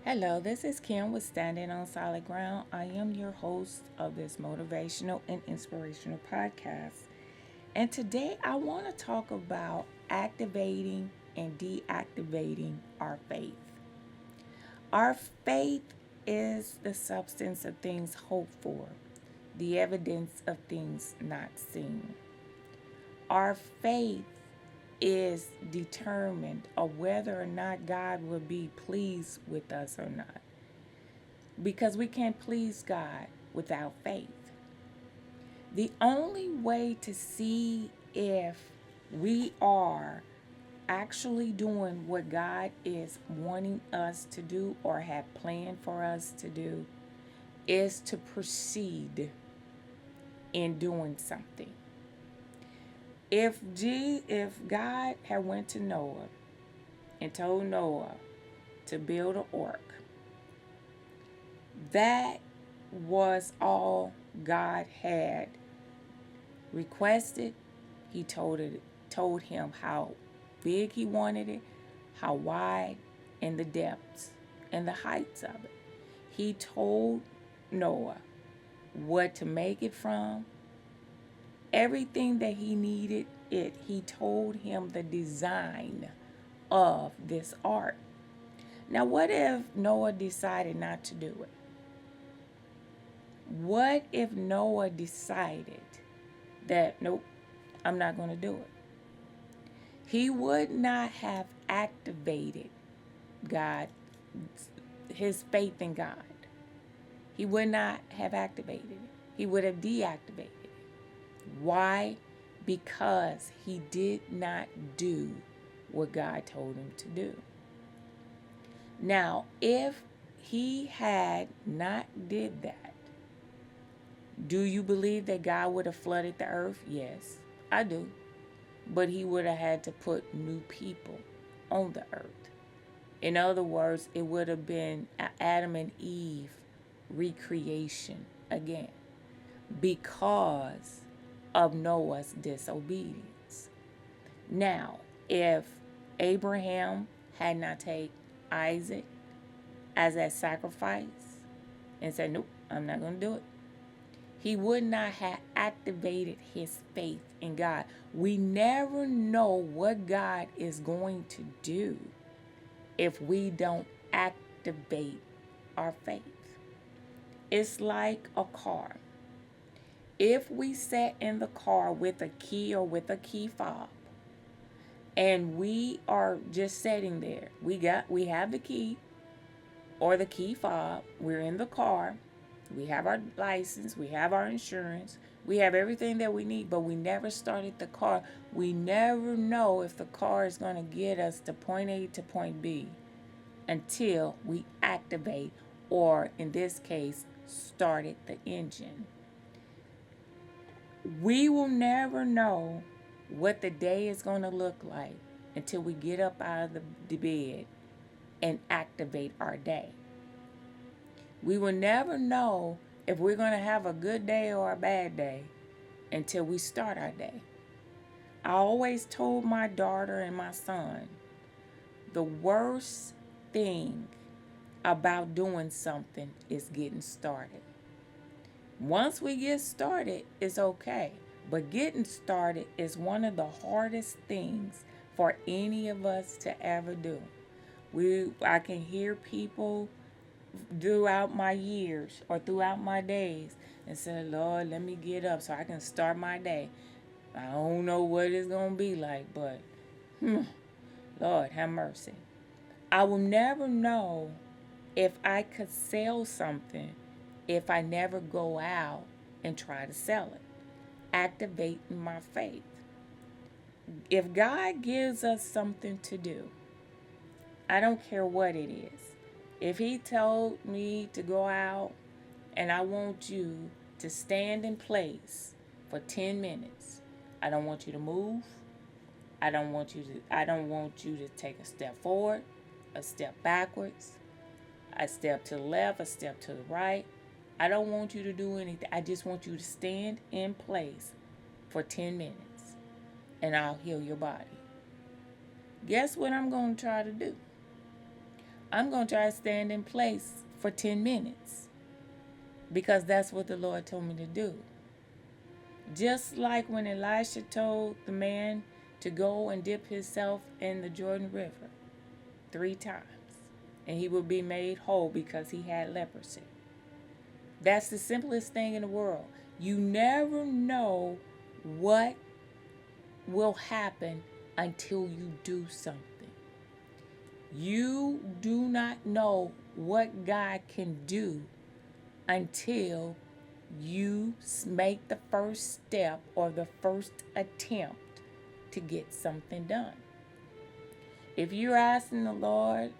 Hello, this is Kim with Standing on Solid Ground. I am your host of this motivational and inspirational podcast. And today I want to talk about activating and deactivating our faith. Our faith is the substance of things hoped for, the evidence of things not seen. Our faith is determined of whether or not God will be pleased with us or not. Because we can't please God without faith. The only way to see if we are actually doing what God is wanting us to do or have planned for us to do is to proceed in doing something. If God had went to Noah and told Noah to build an ark, that was all God had requested. He told him how big he wanted it, how wide, and the depths and the heights of it. He told Noah what to make it from, everything that he needed it. He told him the design of this ark. Now, what if Noah decided not to do it? What if Noah decided that, nope, I'm not going to do it? He would not have activated God, his faith in God. He would not have activated it. He would have deactivated it. Why? Because he did not do what God told him to do. Now, if he had not did that, do you believe that God would have flooded the earth? Yes, I do. But he would have had to put new people on the earth. In other words, it would have been Adam and Eve recreation again because of Noah's disobedience. Now, if Abraham had not taken Isaac as that sacrifice and said, nope, I'm not going to do it, he would not have activated his faith in God. We never know what God is going to do if we don't activate our faith. It's like a car. If we sat in the car with a key or with a key fob and we are just sitting there, we have the key or the key fob, we're in the car, we have our license, we have our insurance, we have everything that we need, but we never started the car. We never know if the car is going to get us to point A to point B until we activate, or in this case, started the engine. We will never know what the day is going to look like until we get up out of the bed and activate our day. We will never know if we're going to have a good day or a bad day until we start our day. I always told my daughter and my son, the worst thing about doing something is getting started. Once we get started, it's okay. But getting started is one of the hardest things for any of us to ever do. I can hear people throughout my years or throughout my days and say, Lord, let me get up so I can start my day. I don't know what it's going to be like, but Lord, have mercy. I will never know if I could sell something if I never go out and try to sell it. Activating my faith. If God gives us something to do, I don't care what it is. If he told me to go out and I want you to stand in place for 10 minutes, I don't want you to move. I don't want you to take a step forward, a step backwards, a step to the left, a step to the right. I don't want you to do anything. I just want you to stand in place for 10 minutes and I'll heal your body. Guess what I'm going to try to do? I'm going to try to stand in place for 10 minutes because that's what the Lord told me to do. Just like when Elisha told the man to go and dip himself in the Jordan River 3 times and he would be made whole because he had leprosy. That's the simplest thing in the world. You never know what will happen until you do something. You do not know what God can do until you make the first step or the first attempt to get something done. If you're asking the Lord,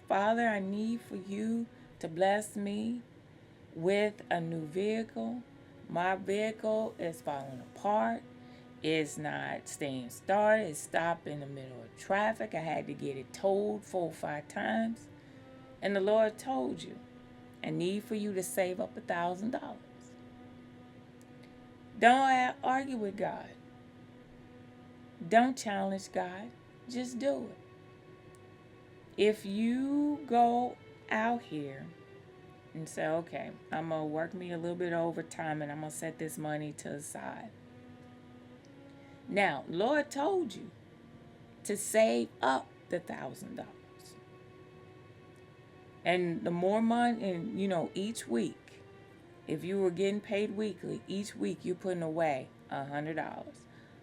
Father, I need for you to bless me with a new vehicle. My vehicle is falling apart. It's not staying started. It's stopped in the middle of traffic. I had to get it towed 4 or 5 times. And the Lord told you, I need for you to save up $1,000. Don't argue with God. Don't challenge God. Just do it. If you go out here and say, okay, I'm going to work me a little bit overtime and I'm going to set this money to the side. Now, Lord told you to save up the $1,000. And the more money, and each week, if you were getting paid weekly, each week you're putting away $100.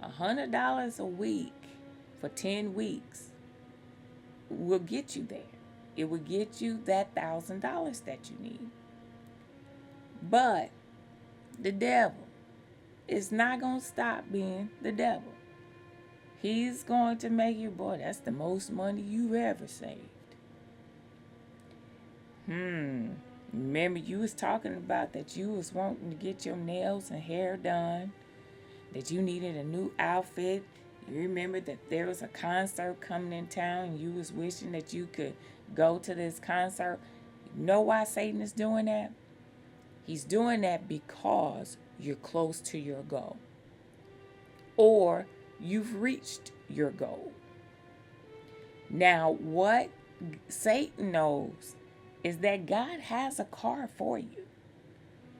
$100 a week for 10 weeks will get you there. It will get you that $1,000 that you need. But the devil is not going to stop being the devil. He's going to make you, boy, that's the most money you've ever saved. Remember you was talking about that you was wanting to get your nails and hair done, that you needed a new outfit. You remember that there was a concert coming in town and you was wishing that you could go to this concert. You know why Satan is doing that? He's doing that because you're close to your goal. Or you've reached your goal. Now, what Satan knows is that God has a car for you.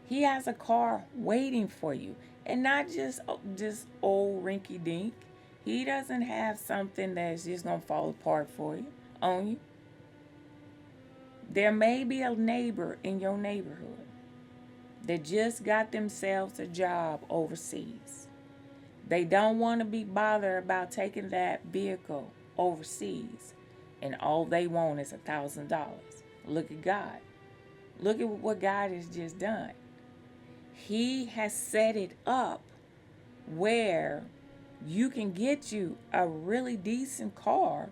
He has a car waiting for you. And not just old rinky dink. He doesn't have something that's just going to fall apart for you, on you. There may be a neighbor in your neighborhood that just got themselves a job overseas. They don't want to be bothered about taking that vehicle overseas. And all they want is $1,000. Look at God. Look at what God has just done. He has set it up where you can get you a really decent car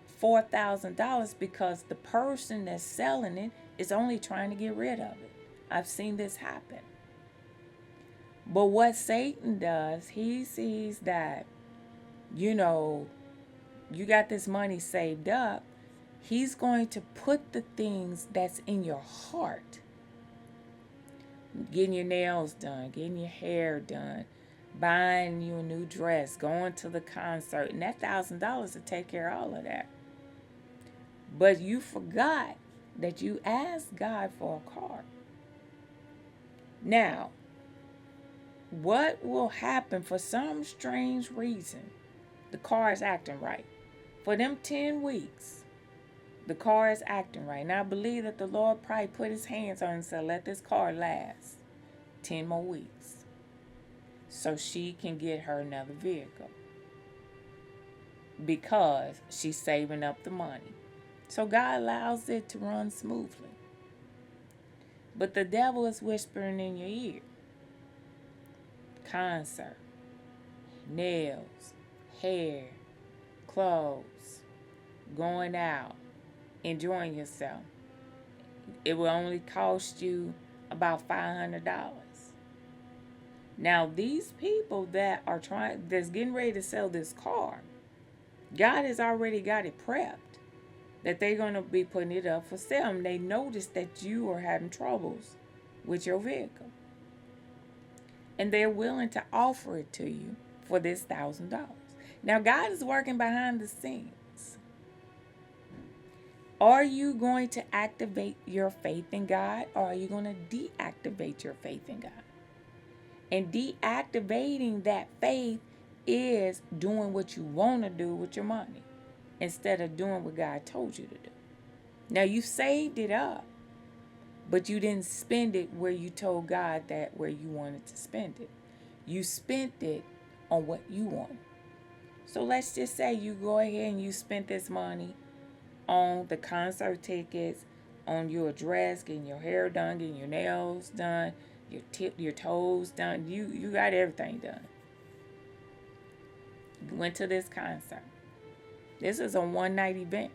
for $1,000 because the person that's selling it is only trying to get rid of it. I've seen this happen. But what Satan does, he sees that, you got this money saved up. He's going to put the things that's in your heart. Getting your nails done, getting your hair done, buying you a new dress, going to the concert. And that $1,000 will take care of all of that. But you forgot that you asked God for a car. Now, what will happen for some strange reason? The car is acting right. For them 10 weeks, the car is acting right. And I believe that the Lord probably put his hands on it and said, let this car last 10 more weeks so she can get her another vehicle because she's saving up the money. So God allows it to run smoothly. But the devil is whispering in your ear. Concert, nails, hair, clothes, going out, enjoying yourself. It will only cost you about $500. Now, these people that's getting ready to sell this car, God has already got it prepped that they're going to be putting it up for sale. And they notice that you are having troubles with your vehicle. And they're willing to offer it to you for this $1,000. Now, God is working behind the scenes. Are you going to activate your faith in God, or are you going to deactivate your faith in God? And deactivating that faith is doing what you want to do with your money instead of doing what God told you to do. Now, you saved it up, but you didn't spend it where you told God that where you wanted to spend it. You spent it on what you wanted. So let's just say you go ahead and you spent this money on the concert tickets, on your dress, getting your hair done, getting your nails done, your toes done. You got everything done. You went to this concert. This is a one-night event.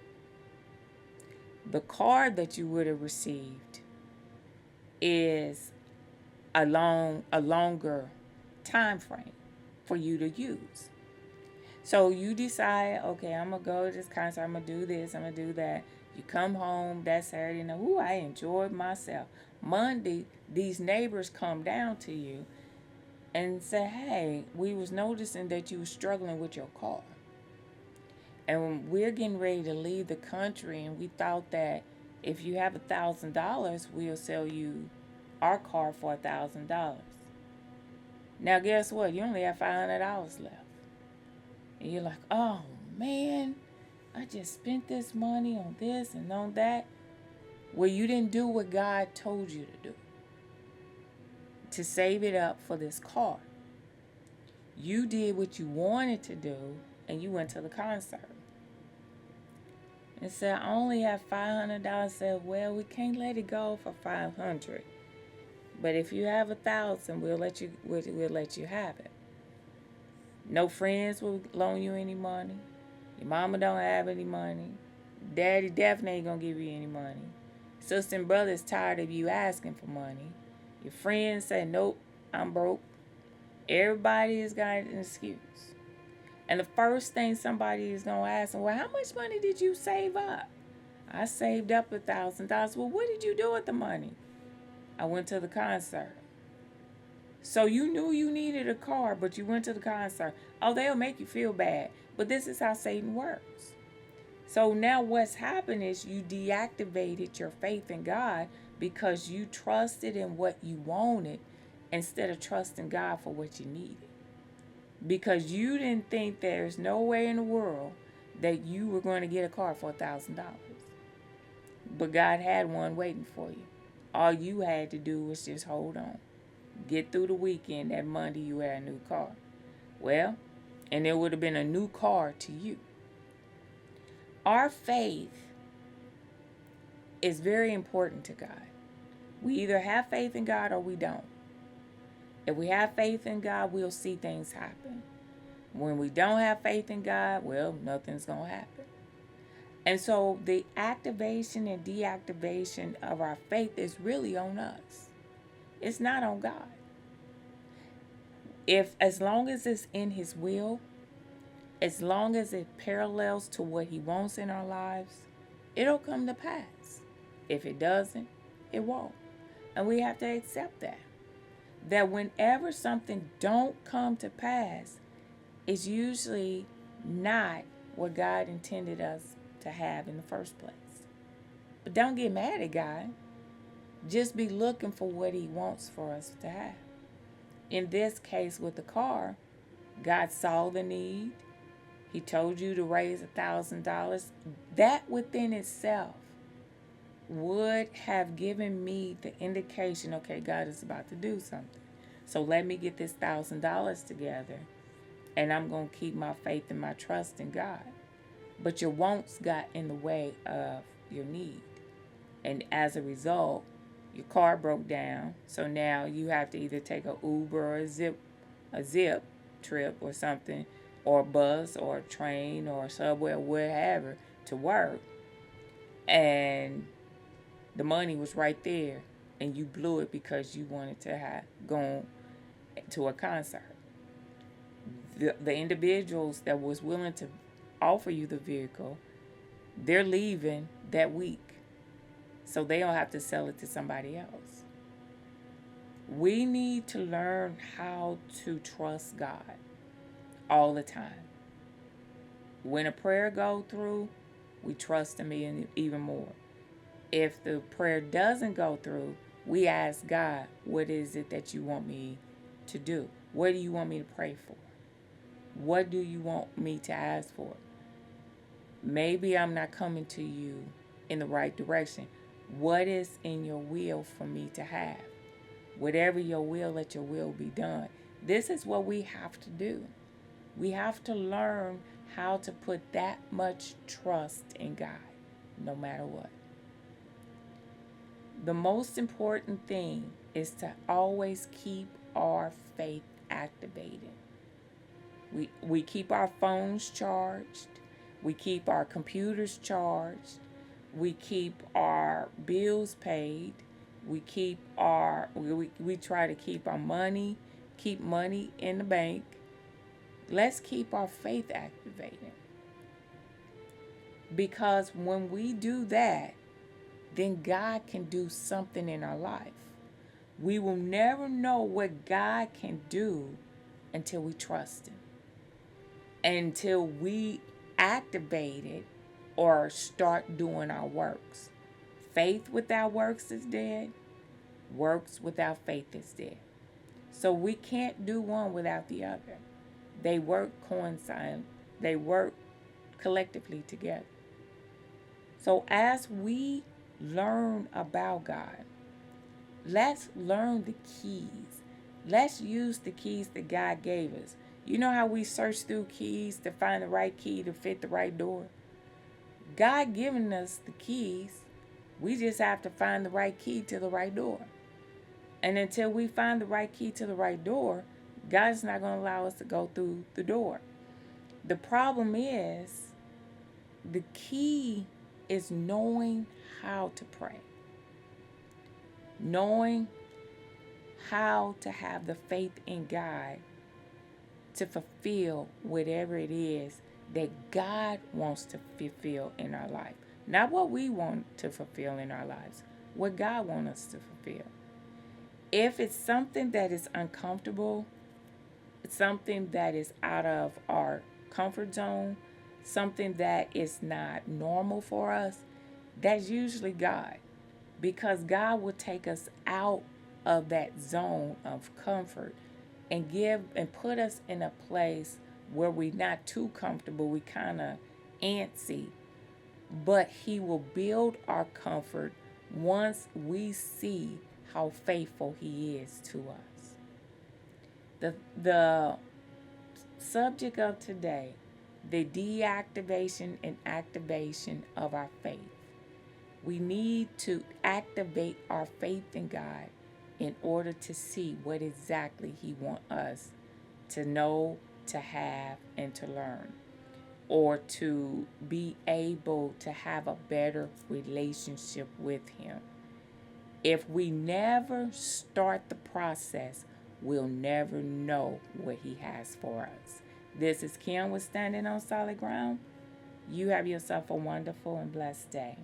The card that you would have received is a longer time frame for you to use. So you decide, okay, I'm going to go to this concert, I'm going to do this, I'm going to do that. You come home that Saturday night, ooh, I enjoyed myself. Monday, these neighbors come down to you and say, hey, we was noticing that you were struggling with your car. And we're getting ready to leave the country, and we thought that if you have $1,000, we'll sell you our car for $1,000. Now, guess what? You only have $500 left. And you're like, oh, man, I just spent this money on this and on that. Well, you didn't do what God told you to do, to save it up for this car. You did what you wanted to do, and you went to the concert. And said, I only have $500. Said, well, we can't let it go for $500. But if you have $1,000, we'll let you have it. No friends will loan you any money. Your mama don't have any money. Daddy definitely ain't gonna give you any money. Sister and brother is tired of you asking for money. Your friends say, nope, I'm broke. Everybody has got an excuse. And the first thing somebody is gonna ask them, well, how much money did you save up? I saved up $1,000. Well, what did you do with the money? I went to the concert. So you knew you needed a car, but you went to the concert. Oh, they'll make you feel bad. But this is how Satan works. So now what's happened is you deactivated your faith in God because you trusted in what you wanted instead of trusting God for what you needed. Because you didn't think there's no way in the world that you were going to get a car for $1,000. But God had one waiting for you. All you had to do was just hold on. Get through the weekend. That Monday you had a new car. Well, and it would have been a new car to you. Our faith is very important to God. We either have faith in God or we don't. If we have faith in God, we'll see things happen. When we don't have faith in God, well, nothing's going to happen. And so the activation and deactivation of our faith is really on us. It's not on God. As long as it's in His will, as long as it parallels to what He wants in our lives, it'll come to pass. If it doesn't, it won't. And we have to accept that. That whenever something don't come to pass, it's usually not what God intended us to have in the first place. But don't get mad at God. Just be looking for what He wants for us to have. In this case with the car, God saw the need. He told you to raise $1,000. That within itself would have given me the indication, okay, God is about to do something. So let me get this $1,000 together, and I'm going to keep my faith and my trust in God. But your wants got in the way of your need. And as a result, your car broke down. So now you have to either take a Uber or a zip trip or something, or a bus or a train or a subway or wherever to work. And the money was right there, and you blew it because you wanted to go to a concert. The individuals that was willing to offer you the vehicle, they're leaving that week, so they don't have to sell it to somebody else. We need to learn how to trust God all the time. When a prayer go through, we trust Him even more. If the prayer doesn't go through, we ask God, what is it that you want me to do? What do you want me to pray for? What do you want me to ask for? Maybe I'm not coming to you in the right direction. What is in your will for me to have? Whatever your will, let your will be done. This is what we have to do. We have to learn how to put that much trust in God, no matter what. The most important thing is to always keep our faith activated. We keep our phones charged. We keep our computers charged. We keep our bills paid. We try to keep our money, keep money in the bank. Let's keep our faith activated. Because when we do that, then God can do something in our life. We will never know what God can do until we trust Him. Until we activate it or start doing our works. Faith without works is dead. Works without faith is dead. So we can't do one without the other. They work coincide. They work collectively together. So as we learn about God, let's learn the keys. Let's use the keys that God gave us. You know how we search through keys to find the right key to fit the right door? God giving us the keys. We just have to find the right key to the right door. And until we find the right key to the right door, God's not going to allow us to go through the door. The problem is, the key is knowing how to pray. Knowing how to have the faith in God to fulfill whatever it is that God wants to fulfill in our life. Not what we want to fulfill in our lives, what God wants us to fulfill. If it's something that is uncomfortable, something that is out of our comfort zone, something that is not normal for us, that's usually God. Because God will take us out of that zone of comfort and put us in a place where we're not too comfortable, we kind of antsy. But He will build our comfort once we see how faithful He is to us. The subject of today, the deactivation and activation of our faith. We need to activate our faith in God in order to see what exactly He wants us to know, to have, and to learn, or to be able to have a better relationship with Him. If we never start the process, we'll never know what He has for us. This is Kim with Standing on Solid Ground. You have yourself a wonderful and blessed day.